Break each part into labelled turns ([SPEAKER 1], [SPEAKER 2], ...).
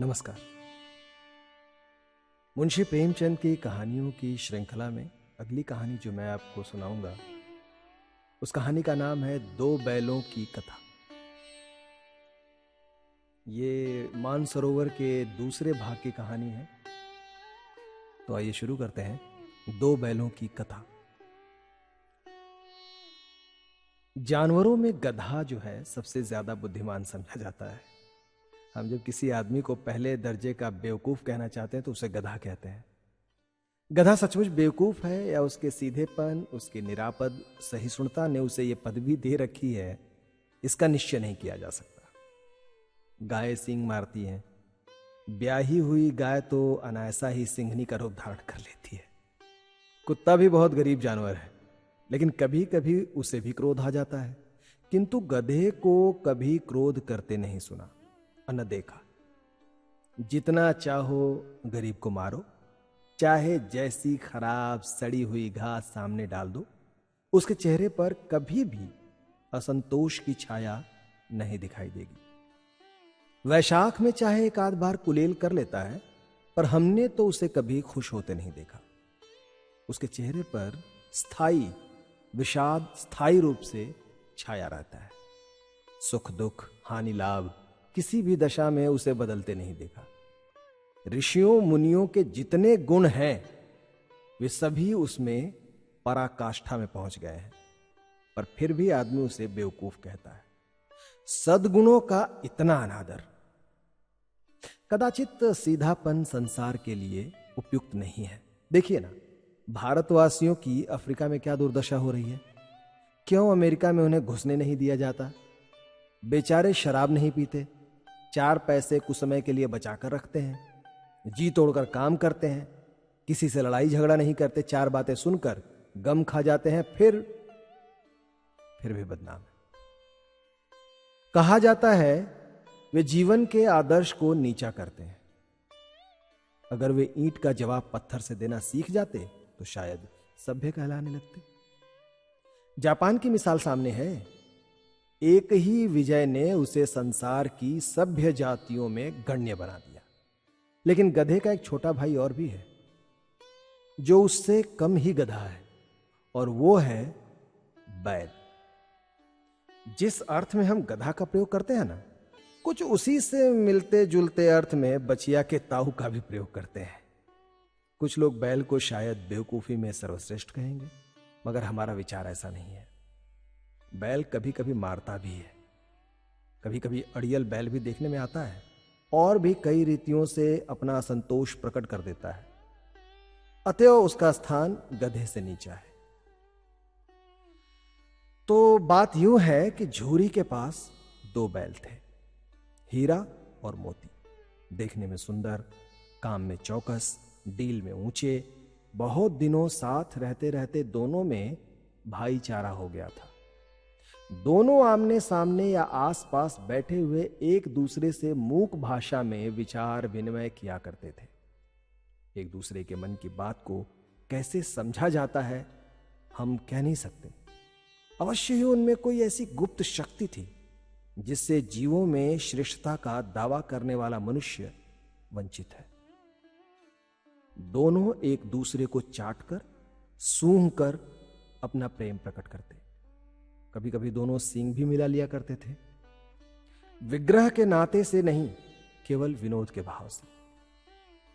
[SPEAKER 1] नमस्कार। मुंशी प्रेमचंद की कहानियों की श्रृंखला में अगली कहानी जो मैं आपको सुनाऊंगा, उस कहानी का नाम है दो बैलों की कथा। ये मानसरोवर के दूसरे भाग की कहानी है। तो आइए शुरू करते हैं। दो बैलों की कथा। जानवरों में गधा जो है सबसे ज्यादा बुद्धिमान समझा जाता है। हम जब किसी आदमी को पहले दर्जे का बेवकूफ कहना चाहते हैं तो उसे गधा कहते हैं। गधा सचमुच बेवकूफ है या उसके सीधेपन, उसकी निरापद सहिष्णुता ने उसे यह पदवी दे रखी है, इसका निश्चय नहीं किया जा सकता। गाय सींग मारती हैं। ब्याही हुई गाय तो अनायासा ही सिंघनी का रूप धारण कर लेती है। कुत्ता भी बहुत गरीब जानवर है, लेकिन कभी कभी उसे भी क्रोध आ जाता है। किंतु गधे को कभी क्रोध करते नहीं सुना, न देखा। जितना चाहो गरीब को मारो, चाहे जैसी खराब सड़ी हुई घास सामने डाल दो, उसके चेहरे पर कभी भी असंतोष की छाया नहीं दिखाई देगी। वैशाख में चाहे एक आध बार कुलेल कर लेता है, पर हमने तो उसे कभी खुश होते नहीं देखा। उसके चेहरे पर स्थायी विषाद स्थायी रूप से छाया रहता है। सुख दुख हानि लाभ किसी भी दशा में उसे बदलते नहीं देखा। ऋषियों मुनियों के जितने गुण हैं वे सभी उसमें पराकाष्ठा में पहुंच गए हैं, पर फिर भी आदमी उसे बेवकूफ कहता है। सद्गुणों का इतना अनादर। कदाचित सीधापन संसार के लिए उपयुक्त नहीं है। देखिए ना, भारतवासियों की अफ्रीका में क्या दुर्दशा हो रही है। क्यों अमेरिका में उन्हें घुसने नहीं दिया जाता। बेचारे शराब नहीं पीते, 4 पैसे कुछ समय के लिए बचाकर रखते हैं, जी तोड़कर काम करते हैं, किसी से लड़ाई झगड़ा नहीं करते, 4 बातें सुनकर गम खा जाते हैं, फिर भी बदनाम है। कहा जाता है वे जीवन के आदर्श को नीचा करते हैं। अगर वे ईंट का जवाब पत्थर से देना सीख जाते तो शायद सभ्य कहलाने लगते। जापान की मिसाल सामने है। एक ही विजय ने उसे संसार की सभ्य जातियों में गण्य बना दिया। लेकिन गधे का एक छोटा भाई और भी है, जो उससे कम ही गधा है, और वो है बैल। जिस अर्थ में हम गधा का प्रयोग करते हैं ना, कुछ उसी से मिलते जुलते अर्थ में बचिया के ताऊ का भी प्रयोग करते हैं। कुछ लोग बैल को शायद बेवकूफी में सर्वश्रेष्ठ कहेंगे, मगर हमारा विचार ऐसा नहीं है। बैल कभी कभी मारता भी है, कभी कभी अड़ियल बैल भी देखने में आता है, और भी कई रीतियों से अपना असंतोष प्रकट कर देता है। अतएव उसका स्थान गधे से नीचा है। तो बात यूं है कि झूरी के पास 2 बैल थे, हीरा और मोती। देखने में सुंदर, काम में चौकस, डील में ऊंचे। बहुत दिनों साथ रहते रहते दोनों में भाईचारा हो गया था। दोनों आमने सामने या आसपास बैठे हुए एक दूसरे से मूक भाषा में विचार विनिमय किया करते थे। एक दूसरे के मन की बात को कैसे समझा जाता है हम कह नहीं सकते। अवश्य ही उनमें कोई ऐसी गुप्त शक्ति थी जिससे जीवों में श्रेष्ठता का दावा करने वाला मनुष्य वंचित है। दोनों एक दूसरे को चाटकर, सूंघकर अपना प्रेम प्रकट करते। कभी कभी दोनों सींग भी मिला लिया करते थे। विग्रह के नाते से नहीं, केवल विनोद के भाव से,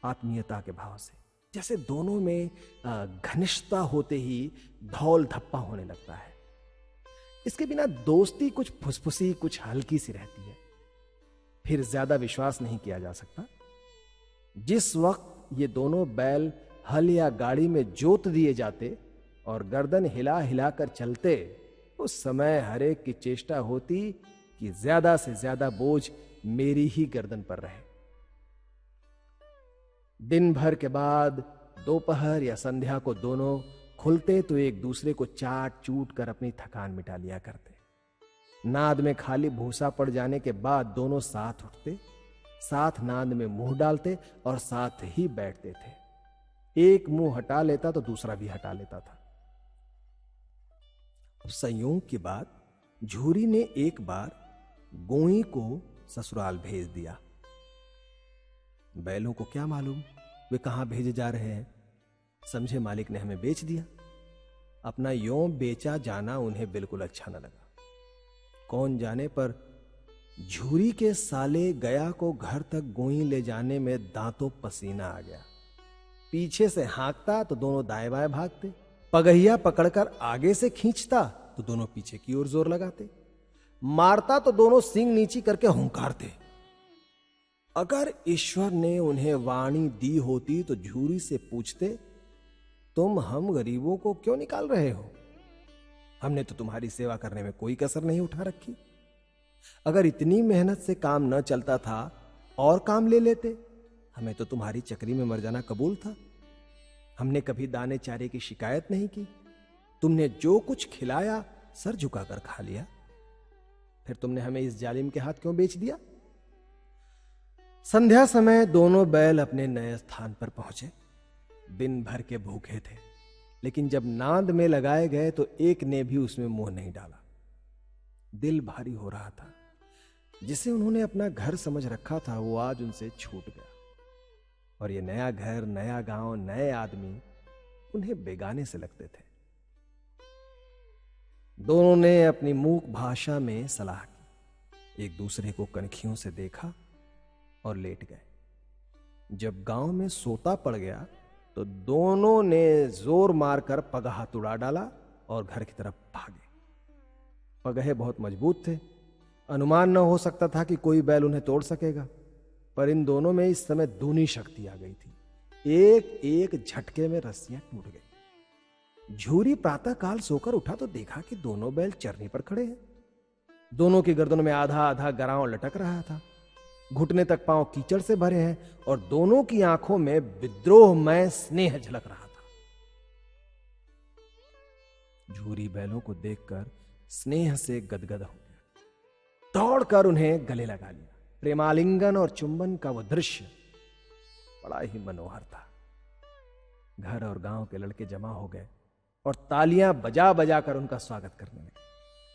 [SPEAKER 1] आत्मीयता के भाव से। जैसे दोनों में घनिष्ठता होते ही धौल धप्पा होने लगता है। इसके बिना दोस्ती कुछ फुसफुसी, कुछ हल्की सी रहती है, फिर ज्यादा विश्वास नहीं किया जा सकता। जिस वक्त ये दोनों बैल हल या गाड़ी में जोत दिए जाते और गर्दन हिला हिलाकर चलते, उस समय हरेक की चेष्टा होती कि ज्यादा से ज्यादा बोझ मेरी ही गर्दन पर रहे। दिन भर के बाद दोपहर या संध्या को दोनों खुलते तो एक दूसरे को चाट चूट कर अपनी थकान मिटा लिया करते। नाद में खाली भूसा पड़ जाने के बाद दोनों साथ उठते, साथ नाद में मुंह डालते और साथ ही बैठते थे। एक मुंह हटा लेता तो दूसरा भी हटा लेता था। संयोग की बात, झूरी ने एक बार गोई को ससुराल भेज दिया। बैलों को क्या मालूम वे कहां भेजे जा रहे हैं। समझे मालिक ने हमें बेच दिया। अपना यों बेचा जाना उन्हें बिल्कुल अच्छा न लगा। कौन जाने पर झूरी के साले गया को घर तक गोई ले जाने में दांतों पसीना आ गया। पीछे से हाँकता तो दोनों दाएं बाएं भागते, पगहिया पकड़कर आगे से खींचता तो दोनों पीछे की ओर जोर लगाते, मारता तो दोनों सींग नीची करके हुंकारते। अगर ईश्वर ने उन्हें वाणी दी होती तो झूरी से पूछते, तुम हम गरीबों को क्यों निकाल रहे हो? हमने तो तुम्हारी सेवा करने में कोई कसर नहीं उठा रखी। अगर इतनी मेहनत से काम न चलता था और काम ले लेते, हमें तो तुम्हारी चक्री में मर जाना कबूल था। हमने कभी दाने चारे की शिकायत नहीं की। तुमने जो कुछ खिलाया सर झुकाकर खा लिया। फिर तुमने हमें इस जालिम के हाथ क्यों बेच दिया? संध्या समय दोनों बैल अपने नए स्थान पर पहुंचे। दिन भर के भूखे थे, लेकिन जब नांद में लगाए गए तो एक ने भी उसमें मुंह नहीं डाला। दिल भारी हो रहा था। जिसे उन्होंने अपना घर समझ रखा था वो आज उनसे छूट गया, और ये नया घर, नया गांव, नए आदमी उन्हें बेगाने से लगते थे। दोनों ने अपनी मूक भाषा में सलाह की, एक दूसरे को कनखियों से देखा और लेट गए। जब गांव में सोता पड़ गया तो दोनों ने जोर मारकर पगहा तुड़ा डाला और घर की तरफ भागे। पगहे बहुत मजबूत थे, अनुमान न हो सकता था कि कोई बैल उन्हें तोड़ सकेगा, पर इन दोनों में इस समय दूनी शक्ति आ गई थी। एक एक झटके में रस्सियां टूट गई। झूरी प्रातःकाल सोकर उठा तो देखा कि दोनों बैल चरनी पर खड़े हैं। दोनों की गर्दनों में आधा आधा गरांव लटक रहा था, घुटने तक पांव कीचड़ से भरे हैं, और दोनों की आंखों में विद्रोहमय स्नेह झलक रहा था। झूरी बैलों को देखकर स्नेह से गदगद हो गया, दौड़कर उन्हें गले लगा लिया। प्रेमालिंगन और चुंबन का वह दृश्य बड़ा ही मनोहर था। घर और गांव के लड़के जमा हो गए और तालियां बजा बजा कर उनका स्वागत करने लगे।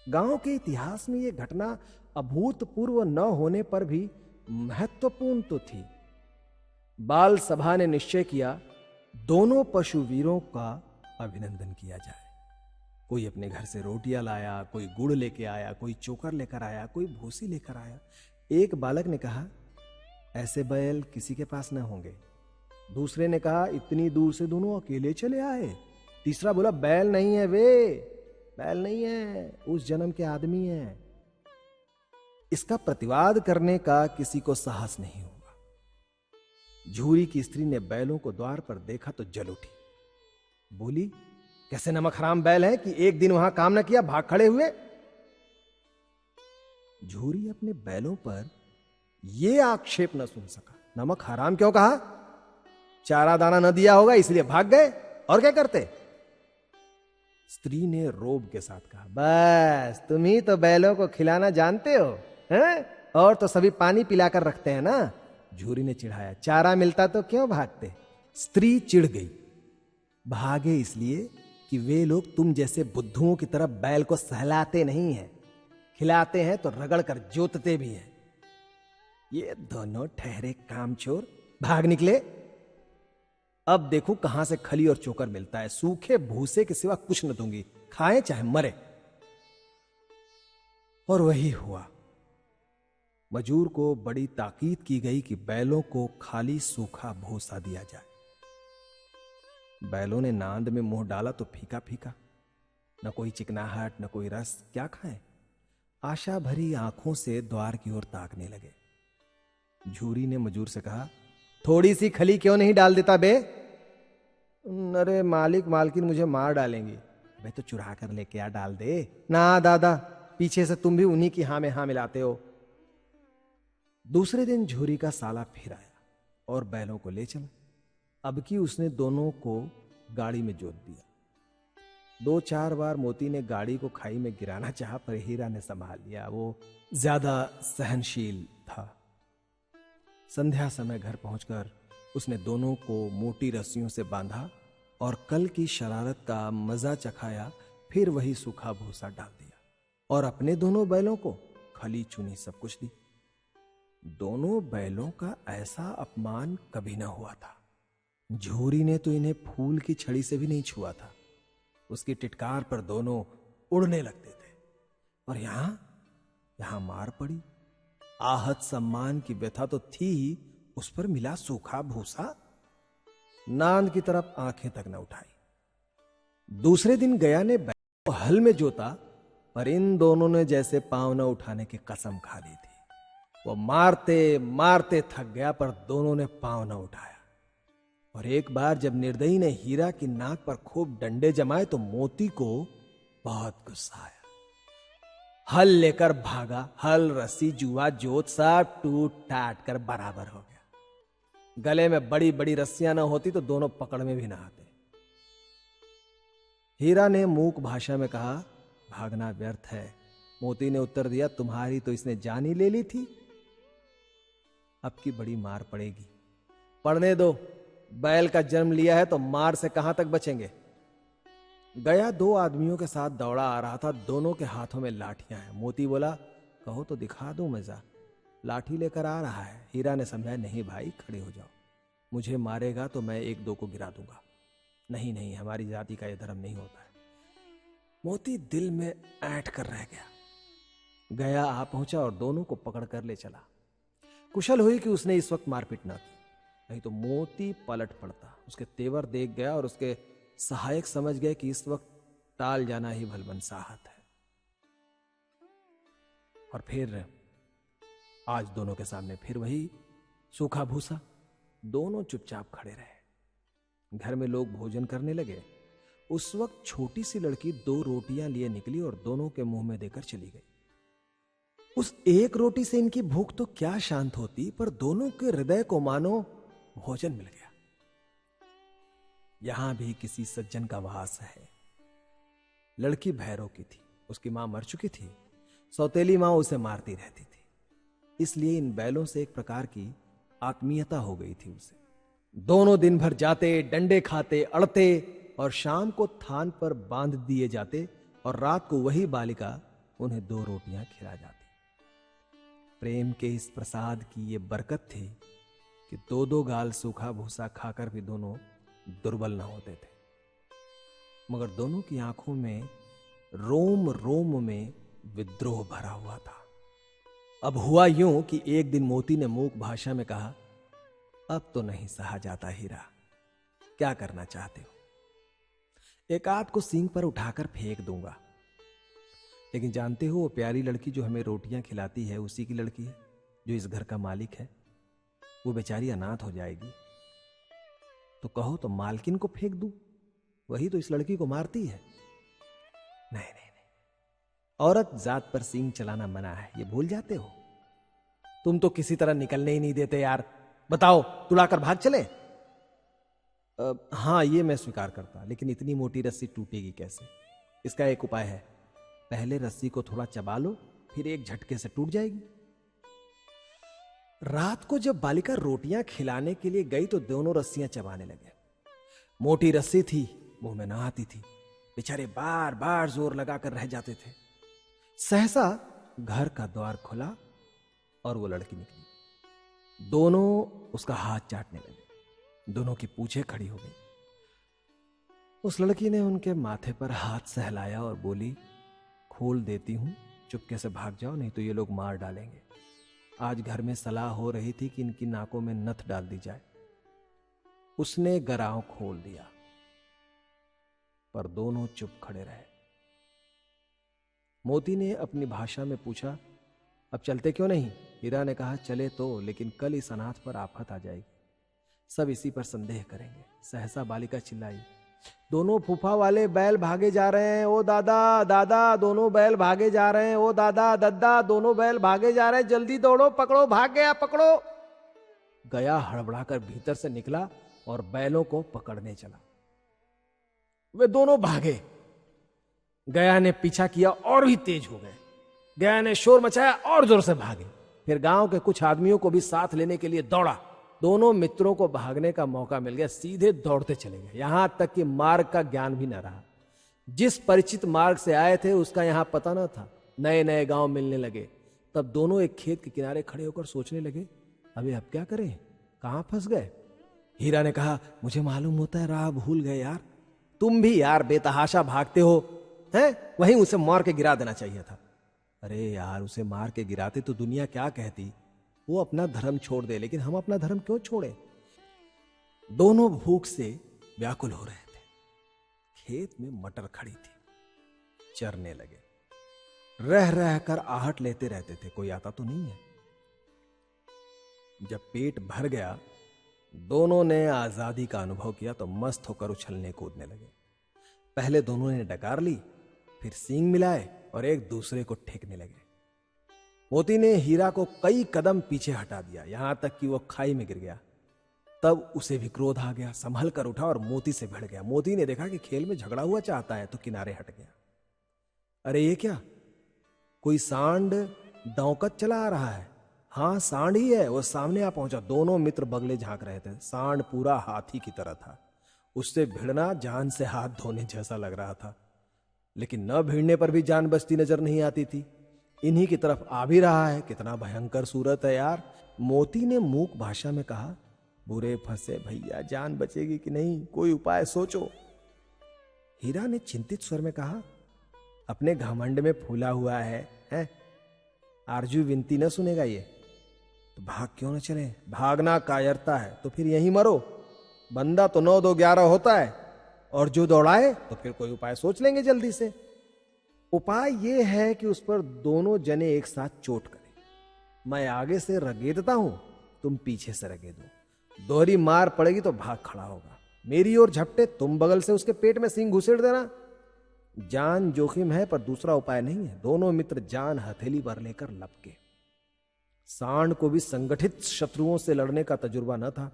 [SPEAKER 1] गांव के इतिहास में यह घटना अभूतपूर्व न होने पर भी महत्वपूर्ण तो थी। बाल सभा ने निश्चय किया दोनों पशुवीरों का अभिनंदन किया जाए। कोई अपने घर से रोटियां लाया, कोई गुड़ लेके आया, कोई चोकर लेकर आया, कोई भूसी लेकर आया। एक बालक ने कहा, ऐसे बैल किसी के पास न होंगे। दूसरे ने कहा, इतनी दूर से दोनों अकेले चले आए। तीसरा बोला, बैल नहीं है वे, बैल नहीं है, उस जन्म के आदमी हैं। इसका प्रतिवाद करने का किसी को साहस नहीं होगा। झूरी की स्त्री ने बैलों को द्वार पर देखा तो जल उठी। बोली, कैसे नमक हराम बैल हैं कि एक दिन वहां काम न किया, भाग खड़े हुए। झूरी अपने बैलों पर यह आक्षेप न सुन सका। नमक हराम क्यों कहा? चारा दाना न दिया होगा इसलिए भाग गए, और क्या करते? स्त्री ने रोब के साथ कहा, बस तुम ही तो बैलों को खिलाना जानते हो, हैं? और तो सभी पानी पिलाकर रखते हैं ना। झूरी ने चिढ़ाया, चारा मिलता तो क्यों भागते? स्त्री चिढ़ गई। भागे इसलिए कि वे लोग तुम जैसे बुद्धुओं की तरह बैल को सहलाते नहीं हैं, खिलाते हैं तो रगड़ कर जोतते भी हैं। ये दोनों ठहरे कामचोर भाग निकले। अब देखो कहां से खली और चोकर मिलता है। सूखे भूसे के सिवा कुछ न दूंगी, खाएं चाहे मरे। और वही हुआ। मजूर को बड़ी ताकीद की गई कि बैलों को खाली सूखा भूसा दिया जाए। बैलों ने नांद में मुंह डाला तो फीका फीका, न कोई चिकनाहट न कोई रस, क्या खाएं? आशा भरी आंखों से द्वार की ओर ताकने लगे। झूरी ने मजूर से कहा, थोड़ी सी खली क्यों नहीं डाल देता बे? अरे मालिक मालकिन मुझे मार डालेंगी। भाई तो चुरा कर लेके आ, डाल दे ना। दादा, पीछे से तुम भी उन्हीं की हां में हां मिलाते हो। दूसरे दिन झूरी का साला फिर आया और बैलों को ले चला। अब की उसने दोनों को गाड़ी में जोत दिया। 2-4 बार मोती ने गाड़ी को खाई में गिराना चाहा, पर हीरा ने संभाल लिया। वो ज्यादा सहनशील था। संध्या समय घर पहुंचकर उसने दोनों को मोटी रस्सियों से बांधा और कल की शरारत का मजा चखाया। फिर वही सूखा भूसा डाल दिया और अपने दोनों बैलों को खली चुनी सब कुछ दी। दोनों बैलों का ऐसा अपमान कभी ना हुआ था। झूरी ने तो इन्हें फूल की छड़ी से भी नहीं छुआ था। उसकी टिटकार पर दोनों उड़ने लगते थे, और यहां मार पड़ी। आहत सम्मान की व्यथा तो थी ही, उस पर मिला सूखा भूसा। नांद की तरफ आंखें तक न उठाई। दूसरे दिन गया ने बैल को हल में जोता, पर इन दोनों ने जैसे पांव न उठाने की कसम खा ली थी। वो मारते मारते थक गया, पर दोनों ने पांव न उठाया। और एक बार जब निर्दयी ने हीरा की नाक पर खूब डंडे जमाए तो मोती को बहुत गुस्सा आया। हल लेकर भागा। हल, रस्सी, जुआ, जोत सब टूट टाट कर बराबर हो गया। गले में बड़ी बड़ी रस्सियां न होती तो दोनों पकड़ में भी ना आते। हीरा ने मूक भाषा में कहा, भागना व्यर्थ है। मोती ने उत्तर दिया, तुम्हारी तो इसने जान ही ले ली थी, अब की बड़ी मार पड़ेगी। पड़ने दो, बैल का जन्म लिया है तो मार से कहां तक बचेंगे। गया दो आदमियों के साथ दौड़ा आ रहा था। दोनों के हाथों में लाठियां हैं। मोती बोला, कहो तो दिखा दूं मजा। लाठी लेकर आ रहा है। हीरा ने समझाया, नहीं भाई, खड़े हो जाओ, मुझे मारेगा तो मैं एक दो को गिरा दूंगा। नहीं नहीं, हमारी जाति का यह धर्म नहीं होता है। मोती दिल में ऐंठ कर रह गया। गया आ पहुंचा और दोनों को पकड़ कर ले चला। कुशल हुई कि उसने इस वक्त मारपीट ना की, नहीं तो मोती पलट पड़ता। उसके तेवर देख गया और उसके सहायक समझ गए कि इस वक्त टाल जाना ही भलबनसाहत है। और फिर आज दोनों के सामने फिर वही सूखा भूसा। दोनों चुपचाप खड़े रहे। घर में लोग भोजन करने लगे। उस वक्त छोटी सी लड़की 2 रोटियां लिए निकली और दोनों के मुंह में देकर चली गई। उस एक रोटी से इनकी भूख तो क्या शांत होती, पर दोनों के हृदय को मानो भोजन मिल गया। यहां भी किसी सज्जन का वास है। लड़की भैरव की थी। उसकी मां मर चुकी थी। सौतेली मां उसे मारती रहती थी, इसलिए इन बैलों से एक प्रकार की आत्मीयता हो गई थी उसे। दोनों दिन भर जाते, डंडे खाते, अड़ते, और शाम को थान पर बांध दिए जाते, और रात को वही बालिका उन्हें 2 रोटियां खिला जाती। प्रेम के इस प्रसाद की ये बरकत थी कि 2-2 गाल सूखा भूसा खाकर भी दोनों दुर्बल न होते थे। मगर दोनों की आंखों में रोम रोम में विद्रोह भरा हुआ था। अब हुआ यूं कि एक दिन मोती ने मूक भाषा में कहा, अब तो नहीं सहा जाता हीरा, क्या करना चाहते हो? एक आध को सींग पर उठाकर फेंक दूंगा, लेकिन जानते हो वो प्यारी लड़की जो हमें रोटियां खिलाती है उसी की लड़की है जो इस घर का मालिक है। वो बेचारी अनाथ हो जाएगी, तो कहो तो मालकिन को फेंक दूं, वही तो इस लड़की को मारती है। नहीं नहीं नहीं, औरत जात पर सींग चलाना मना है, ये भूल जाते हो। तुम तो किसी तरह निकलने ही नहीं देते यार। बताओ, तुड़ाकर भाग चले? हाँ, ये मैं स्वीकार करता, लेकिन इतनी मोटी रस्सी टूटेगी कैसे? इसका एक उपाय है, पहले रस्सी को थोड़ा चबा लो, फिर एक झटके से टूट जाएगी। रात को जब बालिका रोटियां खिलाने के लिए गई तो दोनों रस्सियां चबाने लगे। मोटी रस्सी थी, मुंह में ना आती थी। बेचारे बार बार जोर लगाकर रह जाते थे। सहसा घर का द्वार खुला और वो लड़की निकली। दोनों उसका हाथ चाटने लगे। दोनों की पूंछें खड़ी हो गई। उस लड़की ने उनके माथे पर हाथ सहलाया और बोली, खोल देती हूं, चुपके से भाग जाओ, नहीं तो ये लोग मार डालेंगे। आज घर में सलाह हो रही थी कि इनकी नाकों में नथ डाल दी जाए। उसने गराव खोल दिया, पर दोनों चुप खड़े रहे। मोती ने अपनी भाषा में पूछा, अब चलते क्यों नहीं? हीरा ने कहा, चले तो, लेकिन कल इस अनाथ पर आफत आ जाएगी, सब इसी पर संदेह करेंगे। सहसा बालिका चिल्लाई, दोनों फूफा वाले बैल भागे जा रहे हैं, ओ दादा दादा, दोनों बैल भागे जा रहे हैं, ओ दादा दद्दा, दोनों बैल भागे जा रहे हैं, जल्दी दौड़ो, पकड़ो, भाग गया, पकड़ो। गया हड़बड़ाकर भीतर से निकला और बैलों को पकड़ने चला। वे दोनों भागे। गया ने पीछा किया और भी तेज हो गए। गया ने शोर मचाया और जोर से भागे। फिर गांव के कुछ आदमियों को भी साथ लेने के लिए दौड़ा। दोनों मित्रों को भागने का मौका मिल गया, सीधे दौड़ते चले गए। यहां तक कि मार्ग का ज्ञान भी न रहा। जिस परिचित मार्ग से आए थे उसका यहां पता न था। नए नए गांव मिलने लगे। तब दोनों एक खेत के किनारे खड़े होकर सोचने लगे, अबे अब क्या करें, कहां फंस गए। हीरा ने कहा, मुझे मालूम होता है राह भूल गए यार। तुम भी यार बेतहाशा भागते हो, हैं? वहीं उसे मार के गिरा देना चाहिए था। अरे यार, उसे मार के गिराते तो दुनिया क्या कहती, वो अपना धर्म छोड़ दे, लेकिन हम अपना धर्म क्यों छोड़े। दोनों भूख से व्याकुल हो रहे थे। खेत में मटर खड़ी थी, चरने लगे, रह रह कर आहट लेते रहते थे, कोई आता तो नहीं है। जब पेट भर गया, दोनों ने आजादी का अनुभव किया तो मस्त होकर उछलने कूदने लगे। पहले दोनों ने डकार ली, फिर सींग मिलाए और एक दूसरे को ठेकने लगे। मोती ने हीरा को कई कदम पीछे हटा दिया, यहां तक कि वो खाई में गिर गया। तब उसे भी क्रोध आ गया, संभल कर उठा और मोती से भिड़ गया। मोती ने देखा कि खेल में झगड़ा हुआ चाहता है तो किनारे हट गया। अरे ये क्या, कोई सांड दौकत चला आ रहा है। हाँ, सांड ही है। वो सामने आ पहुंचा। दोनों मित्र बगले झांक रहे थे। सांड पूरा हाथी की तरह था। उससे भिड़ना जान से हाथ धोने जैसा लग रहा था, लेकिन न भिड़ने पर भी जान बचती नजर नहीं आती थी। इन्हीं की तरफ आ भी रहा है। कितना भयंकर सूरत है यार। मोती ने मूक भाषा में कहा, बुरे फंसे भैया, जान बचेगी कि नहीं, कोई उपाय सोचो। हीरा ने चिंतित स्वर में कहा, अपने घमंड में फूला हुआ है? आरजू विनती न सुनेगा ये तो भाग क्यों न चले। भागना कायरता है तो फिर यहीं मरो। बंदा तो 9 2 11 होता है, और जो दौड़ाए तो फिर कोई उपाय सोच लेंगे जल्दी से। उपाय यह है कि उस पर दोनों जने एक साथ चोट करें। मैं आगे से रगेदता हूं, तुम पीछे से रगेदो। दोहरी मार पड़ेगी तो भाग खड़ा होगा। मेरी ओर झपटे, तुम बगल से उसके पेट में सींग घुसेड़ देना। जान जोखिम है पर दूसरा उपाय नहीं है। दोनों मित्र जान हथेली पर लेकर लपके। सांड को भी संगठित शत्रुओं से लड़ने का तजुर्बा न था।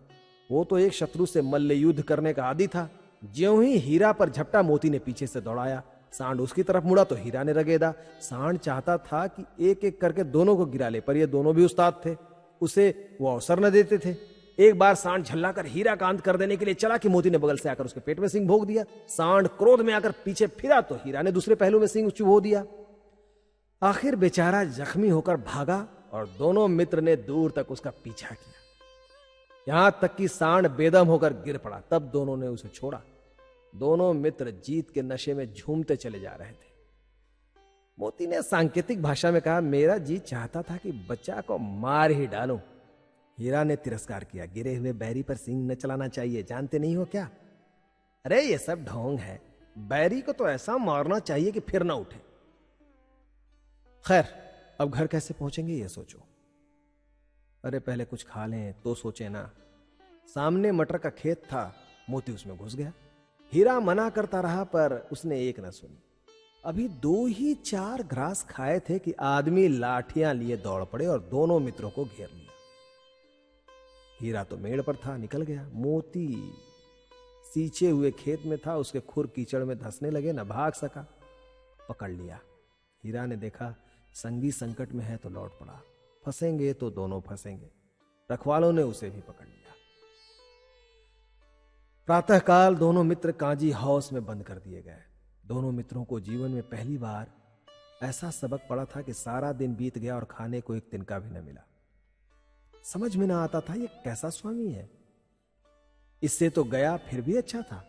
[SPEAKER 1] वो तो एक शत्रु से मल्ल युद्ध करने का आदी था। ज्यों ही हीरा पर झपटा, मोती ने पीछे से दौड़ाया। सांड उसकी तरफ मुड़ा तो हीरा ने रगेदा। सांड चाहता था कि एक एक करके दोनों को गिरा ले, पर ये दोनों भी उस्ताद थे, उसे वो अवसर न देते थे। एक बार सांड झल्लाकर हीरा का अंत कर देने के लिए चला कि मोती ने बगल से आकर उसके पेट में सींग भोग दिया। सांड क्रोध में आकर पीछे फिरा तो हीरा ने दूसरे पहलू में सींग चुभो दिया। आखिर बेचारा जख्मी होकर भागा और दोनों मित्र ने दूर तक उसका पीछा किया, यहां तक कि सांड बेदम होकर गिर पड़ा। तब दोनों ने उसे छोड़ा। दोनों मित्र जीत के नशे में झूमते चले जा रहे थे। मोती ने सांकेतिक भाषा में कहा, मेरा जी चाहता था कि बच्चा को मार ही डालूं। हीरा ने तिरस्कार किया, गिरे हुए बैरी पर सींग न चलाना चाहिए, जानते नहीं हो क्या? अरे ये सब ढोंग है। बैरी को तो ऐसा मारना चाहिए कि फिर ना उठे। खैर, अब घर कैसे पहुंचेंगे ये सोचो। अरे पहले कुछ खा लें तो सोचे ना। सामने मटर का खेत था, मोती उसमें घुस गया। हीरा मना करता रहा पर उसने एक न सुनी। अभी 2 ही 4 ग्रास खाए थे कि आदमी लाठियां लिए दौड़ पड़े और दोनों मित्रों को घेर लिया। हीरा तो मेड़ पर था, निकल गया। मोती सींचे हुए खेत में था, उसके खुर कीचड़ में धंसने लगे, न भाग सका। पकड़ लिया। हीरा ने देखा संगी संकट में है तो लौट पड़ा। फंसेंगे तो दोनों फंसेंगे। रखवालों ने उसे भी पकड़ लिया। प्रातःकाल दोनों मित्र कांजी हाउस में बंद कर दिए गए। दोनों मित्रों को जीवन में पहली बार ऐसा सबक पड़ा था कि सारा दिन बीत गया और खाने को एक तिनका भी न मिला। समझ में ना आता था ये कैसा स्वामी है। इससे तो गया फिर भी अच्छा था।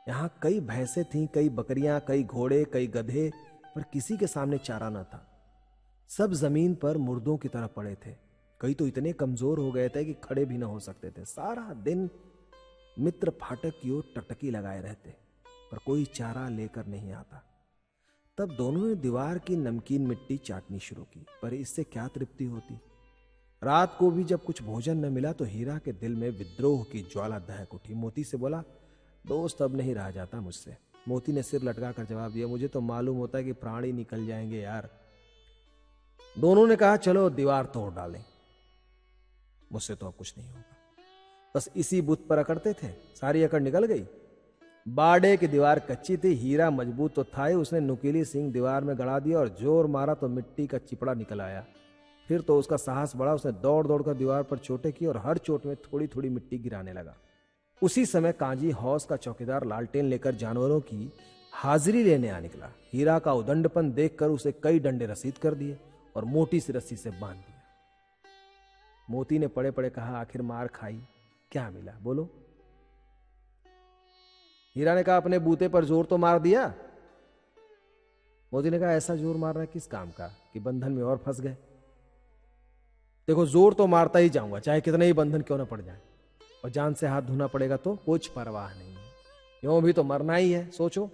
[SPEAKER 1] यहां कई भैंसें थीं, कई बकरियां, कई घोड़े, कई गधे, पर किसी के सामने चारा न था। सब जमीन पर मुर्दों की तरह पड़े थे। कई तो इतने कमजोर हो गए थे कि खड़े भी न हो सकते थे। सारा दिन मित्र फाटक की ओर टकटकी लगाए रहते, पर कोई चारा लेकर नहीं आता। तब दोनों ने दीवार की नमकीन मिट्टी चाटनी शुरू की, पर इससे क्या तृप्ति होती। रात को भी जब कुछ भोजन न मिला तो हीरा के दिल में विद्रोह की ज्वाला दहक उठी। मोती से बोला, दोस्त अब नहीं रहा जाता मुझसे। मोती ने सिर लटका कर जवाब दिया, मुझे तो मालूम होता है कि प्राण ही निकल जाएंगे यार। दोनों ने कहा, चलो दीवार तोड़ डालें। मुझसे तो अब कुछ नहीं होगा। बस इसी बुत पर अकड़ते थे, सारी अकड़ निकल गई। बाड़े की दीवार कच्ची थी, हीरा मजबूत तो था ही। उसने नुकीली सींग दीवार में गड़ा दिया और जोर मारा तो मिट्टी का चिपड़ा निकल आया। फिर तो उसका साहस बढ़ा। उसने दौड़ दौड़ कर दीवार पर चोटें की और हर चोट में थोड़ी थोड़ी मिट्टी गिराने लगा। उसी समय कांजी हौस का चौकीदार लालटेन लेकर जानवरों की हाजिरी लेने आ निकला। हीरा का उदंडपन देखकर उसे कई डंडे रसीद कर दिए। और मोटी सी रस्सी से बांध दिया। मोती ने पड़े पड़े कहा, आखिर मार खाई, क्या मिला बोलो? हीरा ने कहा, अपने बूते पर जोर तो मार दिया। मोती ने कहा, ऐसा जोर मारना किस काम का कि बंधन में और फंस गए? देखो, जोर तो मारता ही जाऊंगा, चाहे कितने ही बंधन क्यों ना पड़ जाए, और जान से हाथ धोना पड़ेगा तो कुछ परवाह नहीं है, यूं भी तो मरना ही है। सोचो,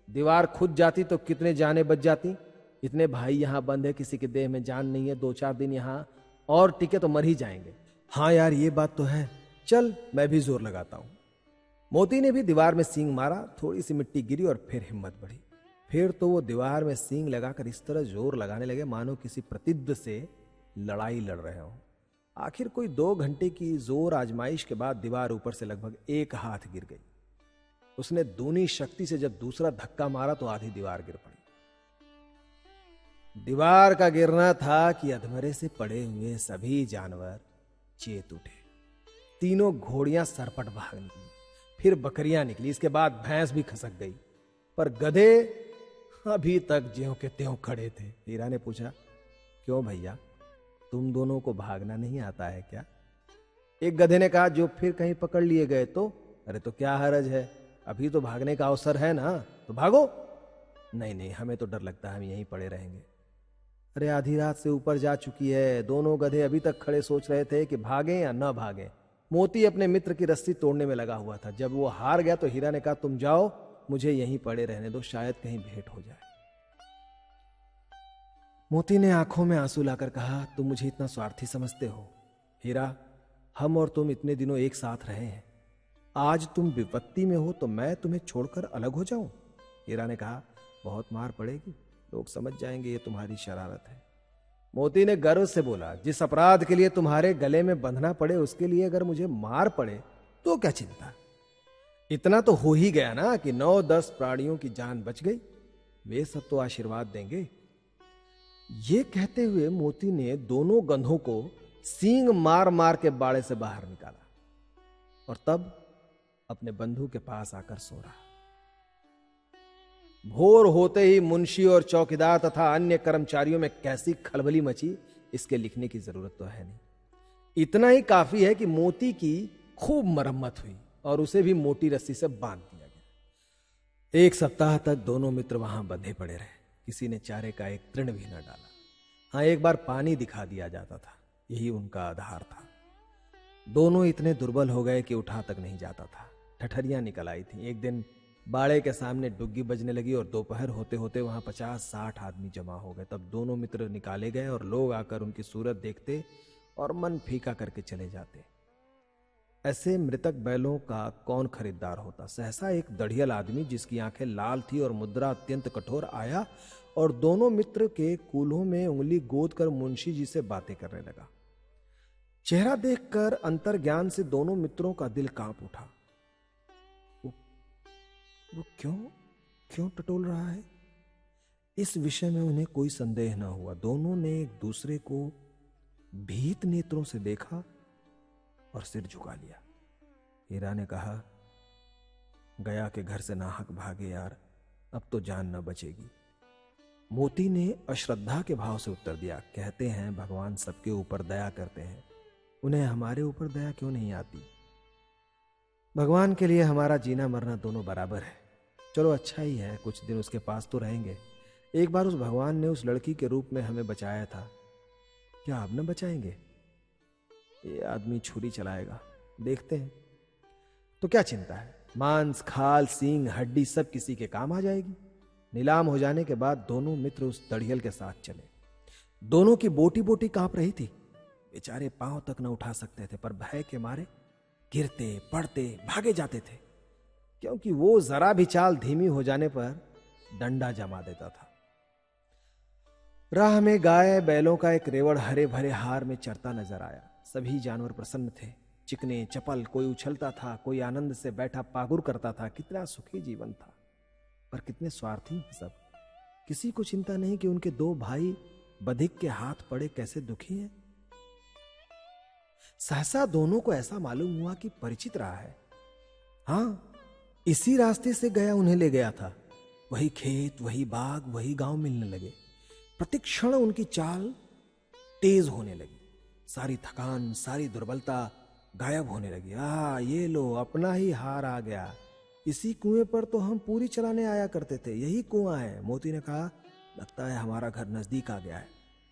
[SPEAKER 1] दीवार खुद जाती तो कितने जाने बच जाती। इतने भाई यहां बंद है, किसी के देह में जान नहीं है, 2-4 दिन यहां और टिके तो मर ही जाएंगे। हाँ यार, ये बात तो है, चल मैं भी जोर लगाता हूं। मोती ने भी दीवार में सींग मारा, थोड़ी सी मिट्टी गिरी और फिर हिम्मत बढ़ी। फिर तो वो दीवार में सींग लगाकर इस तरह जोर लगाने लगे मानो किसी प्रतिद्वंद से लड़ाई लड़ रहे हो। आखिर कोई 2 घंटे की जोर आजमाइश के बाद दीवार ऊपर से लगभग 1 हाथ गिर गई। उसने दूनी शक्ति से जब दूसरा धक्का मारा तो आधी दीवार गिर पड़ी। दीवार का गिरना था कि अधमरे से पड़े हुए सभी जानवर चेत उठे। तीनों घोड़ियां सरपट भाग निकली, फिर बकरियां निकली, इसके बाद भैंस भी खसक गई, पर गधे अभी तक ज्यों के त्यों खड़े थे। हीरा ने पूछा, क्यों भैया, तुम दोनों को भागना नहीं आता है क्या? एक गधे ने कहा, जो फिर कहीं पकड़ लिए गए तो? अरे तो क्या हरज है, अभी तो भागने का अवसर है ना, तो भागो। नहीं नहीं, हमें तो डर लगता है, हम यहीं पड़े रहेंगे। अरे आधी रात से ऊपर जा चुकी है। दोनों गधे अभी तक खड़े सोच रहे थे कि भागें या न भागें। मोती अपने मित्र की रस्सी तोड़ने में लगा हुआ था। जब वो हार गया तो हीरा ने कहा, तुम जाओ, मुझे यहीं पड़े रहने दो, शायद कहीं भेंट हो जाए। मोती ने आंखों में आंसू लाकर कहा, तुम मुझे इतना स्वार्थी समझते हो? हीरा, हम और तुम इतने दिनों एक साथ रहे हैं, आज तुम विपत्ति में हो तो मैं तुम्हें छोड़कर अलग हो जाऊं? हीरा ने कहा, बहुत मार पड़ेगी, लोग समझ जाएंगे ये तुम्हारी शरारत है। मोती ने गर्व से बोला, जिस अपराध के लिए तुम्हारे गले में बंधना पड़े उसके लिए अगर मुझे मार पड़े तो क्या चिंता? इतना तो हो ही गया ना कि 9-10 प्राणियों की जान बच गई, वे सब तो आशीर्वाद देंगे। ये कहते हुए मोती ने दोनों गंधों को सींग मार मार के बाड़े से बाहर निकाला और तब अपने बंधु के पास आकर सो रहा। भोर होते ही मुंशी और चौकीदार तथा अन्य कर्मचारियों में कैसी खलबली मची, इसके लिखने की जरूरत तो है नहीं। इतना ही काफी है कि मोती की खूब मरम्मत हुई और उसे भी मोटी रस्सी से बांध दिया गया। 1 सप्ताह तक दोनों मित्र वहां बंधे पड़े रहे, किसी ने चारे का एक तृण भी न डाला। हाँ, एक बार पानी दिखा दिया जाता था, यही उनका आधार था। दोनों इतने दुर्बल हो गए कि उठा तक नहीं जाता था। ठठरियां निकल आई थी। एक दिन बाड़े के सामने डुग्गी बजने लगी और दोपहर होते होते वहां 50-60 आदमी जमा हो गए। तब दोनों मित्र निकाले गए और लोग आकर उनकी सूरत देखते और मन फीका करके चले जाते। ऐसे मृतक बैलों का कौन खरीदार होता? सहसा एक दढ़ियल आदमी जिसकी आंखें लाल थी और मुद्रा अत्यंत कठोर आया और दोनों मित्र के कूल्हों में उंगली गोद कर मुंशी जी से बातें करने लगा। चेहरा देखकर अंतर्ज्ञान से दोनों मित्रों का दिल कांप उठा। वो क्यों टटोल रहा है? इस विषय में उन्हें कोई संदेह न हुआ। दोनों ने एक दूसरे को भीत नेत्रों से देखा और सिर झुका लिया। हीरा ने कहा, गया के घर से नाहक भागे यार, अब तो जान न बचेगी। मोती ने अश्रद्धा के भाव से उत्तर दिया, कहते हैं भगवान सबके ऊपर दया करते हैं, उन्हें हमारे ऊपर दया क्यों नहीं आती? भगवान के लिए हमारा जीना मरना दोनों बराबर है। चलो अच्छा ही है, कुछ दिन उसके पास तो रहेंगे। एक बार उस भगवान ने उस लड़की के रूप में हमें बचाया था, क्या अब न बचाएंगे? ये आदमी छुरी चलाएगा, देखते हैं। तो क्या चिंता है, मांस, खाल, सींग, हड्डी सब किसी के काम आ जाएगी। नीलाम हो जाने के बाद दोनों मित्र उस दढ़ियल के साथ चले। दोनों की बोटी बोटी कांप रही थी। बेचारे पांव तक न उठा सकते थे, पर भय के मारे गिरते पड़ते भागे जाते थे, क्योंकि वो जरा भी चाल धीमी हो जाने पर डंडा जमा देता था। राह में गाय बैलों का एक रेवड़ हरे भरे हार में चरता नजर आया। सभी जानवर प्रसन्न थे, चिकने चपल, कोई उछलता था, कोई आनंद से बैठा पागुर करता था। कितना सुखी जीवन था, पर कितने स्वार्थी हैं सब। किसी को चिंता नहीं कि उनके 2 भाई बधिक के हाथ पड़े कैसे दुखी हैं। सहसा दोनों को ऐसा मालूम हुआ कि परिचित रहा है। हां, इसी रास्ते से गया उन्हें ले गया था। वही खेत, वही बाग, वही गांव मिलने लगे। प्रतिक्षण उनकी चाल तेज होने लगी। सारी थकान, सारी दुर्बलता गायब होने लगी। ये लो, अपना ही हार आ गया। इसी कुएं पर तो हम पूरी चलाने आया करते थे, यही कुआं है। मोती ने कहा, लगता है हमारा घर नजदीक आ गया है।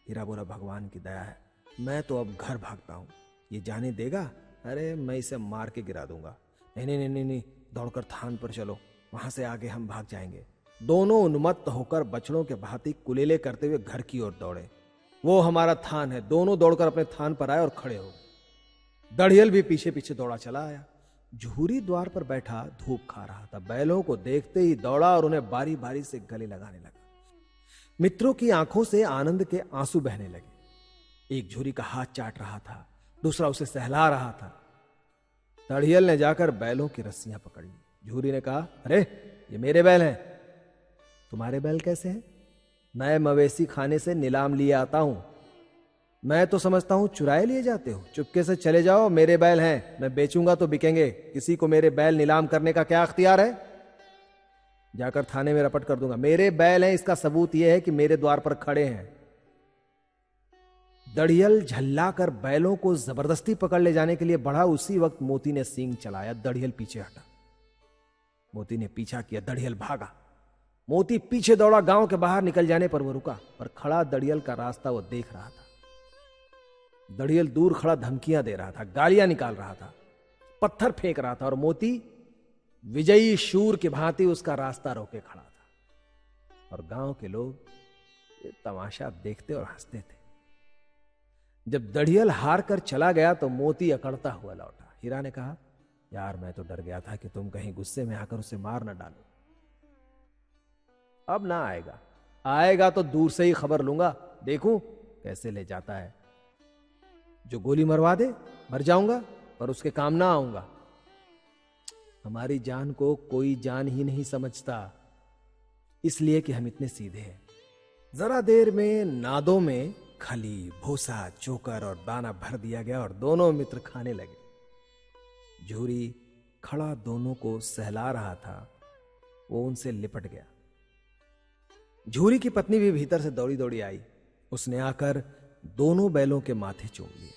[SPEAKER 1] हीरा बोला, भगवान की दया है, मैं तो अब घर भागता हूं। ये जाने देगा? अरे मैं इसे मार के गिरा दूंगा। नहीं नहीं नहीं नहीं, दौड़कर थान पर चलो, वहां से आगे हम भाग जाएंगे। दोनों उन्मत्त होकर बछड़ों के भांति कुलेले करते हुए घर की ओर दौड़े। वो हमारा थान है। दोनों दौड़कर अपने थान पर आए और खड़े हो गए। दड़ियल भी पीछे पीछे दौड़ा चला आया। झूरी द्वार पर बैठा धूप खा रहा था। बैलों को देखते ही दौड़ा और उन्हें बारी बारी से गले लगाने लगा। मित्रों की आंखों से आनंद के आंसू बहने लगे। एक झूरी का हाथ चाट रहा था, दूसरा उसे सहला रहा था। दड़ियल ने जाकर बैलों की रस्सियां पकड़ ली। झूरी ने कहा, अरे ये मेरे बैल हैं। तुम्हारे बैल कैसे हैं? मैं मवेशी खाने से नीलाम लिए आता हूं। मैं तो समझता हूं चुराए लिए जाते हो। चुपके से चले जाओ, मेरे बैल हैं, मैं बेचूंगा तो बिकेंगे। किसी को मेरे बैल नीलाम करने का क्या अख्तियार है? जाकर थाने में रपट कर दूंगा। मेरे बैल हैं, इसका सबूत यह है कि मेरे द्वार पर खड़े हैं। दड़ियल झल्ला कर बैलों को जबरदस्ती पकड़ ले जाने के लिए बढ़ा। उसी वक्त मोती ने सींग चलाया। दड़ियल पीछे हटा। मोती ने पीछा किया। दड़ियल भागा। मोती पीछे दौड़ा। गांव के बाहर निकल जाने पर वो रुका, पर खड़ा दड़ियल का रास्ता वो देख रहा था। दड़ियल दूर खड़ा धमकियां दे रहा था, गालियां निकाल रहा था, पत्थर फेंक रहा था, और मोती विजयी शूर की भांति उसका रास्ता रोके खड़ा था। और गांव के लोग ये तमाशा देखते और हंसते थे। जब दड़ियल हार कर चला गया तो मोती अकड़ता हुआ लौटा। हीरा ने कहा, यार मैं तो डर गया था कि तुम कहीं गुस्से में आकर उसे मार न डालो। अब ना आएगा, आएगा तो दूर से ही खबर लूंगा, देखूं कैसे ले जाता है। जो गोली मरवा दे मर जाऊंगा, पर उसके काम ना आऊंगा। हमारी जान को कोई जान ही नहीं समझता, इसलिए कि हम इतने सीधे हैं। जरा देर में नादों में खली, भूसा, चोकर और दाना भर दिया गया और दोनों मित्र खाने लगे। झूरी खड़ा दोनों को सहला रहा था, वो उनसे लिपट गया। झूरी की पत्नी भी भीतर से दौड़ी दौड़ी आई। उसने आकर दोनों बैलों के माथे चूम लिए।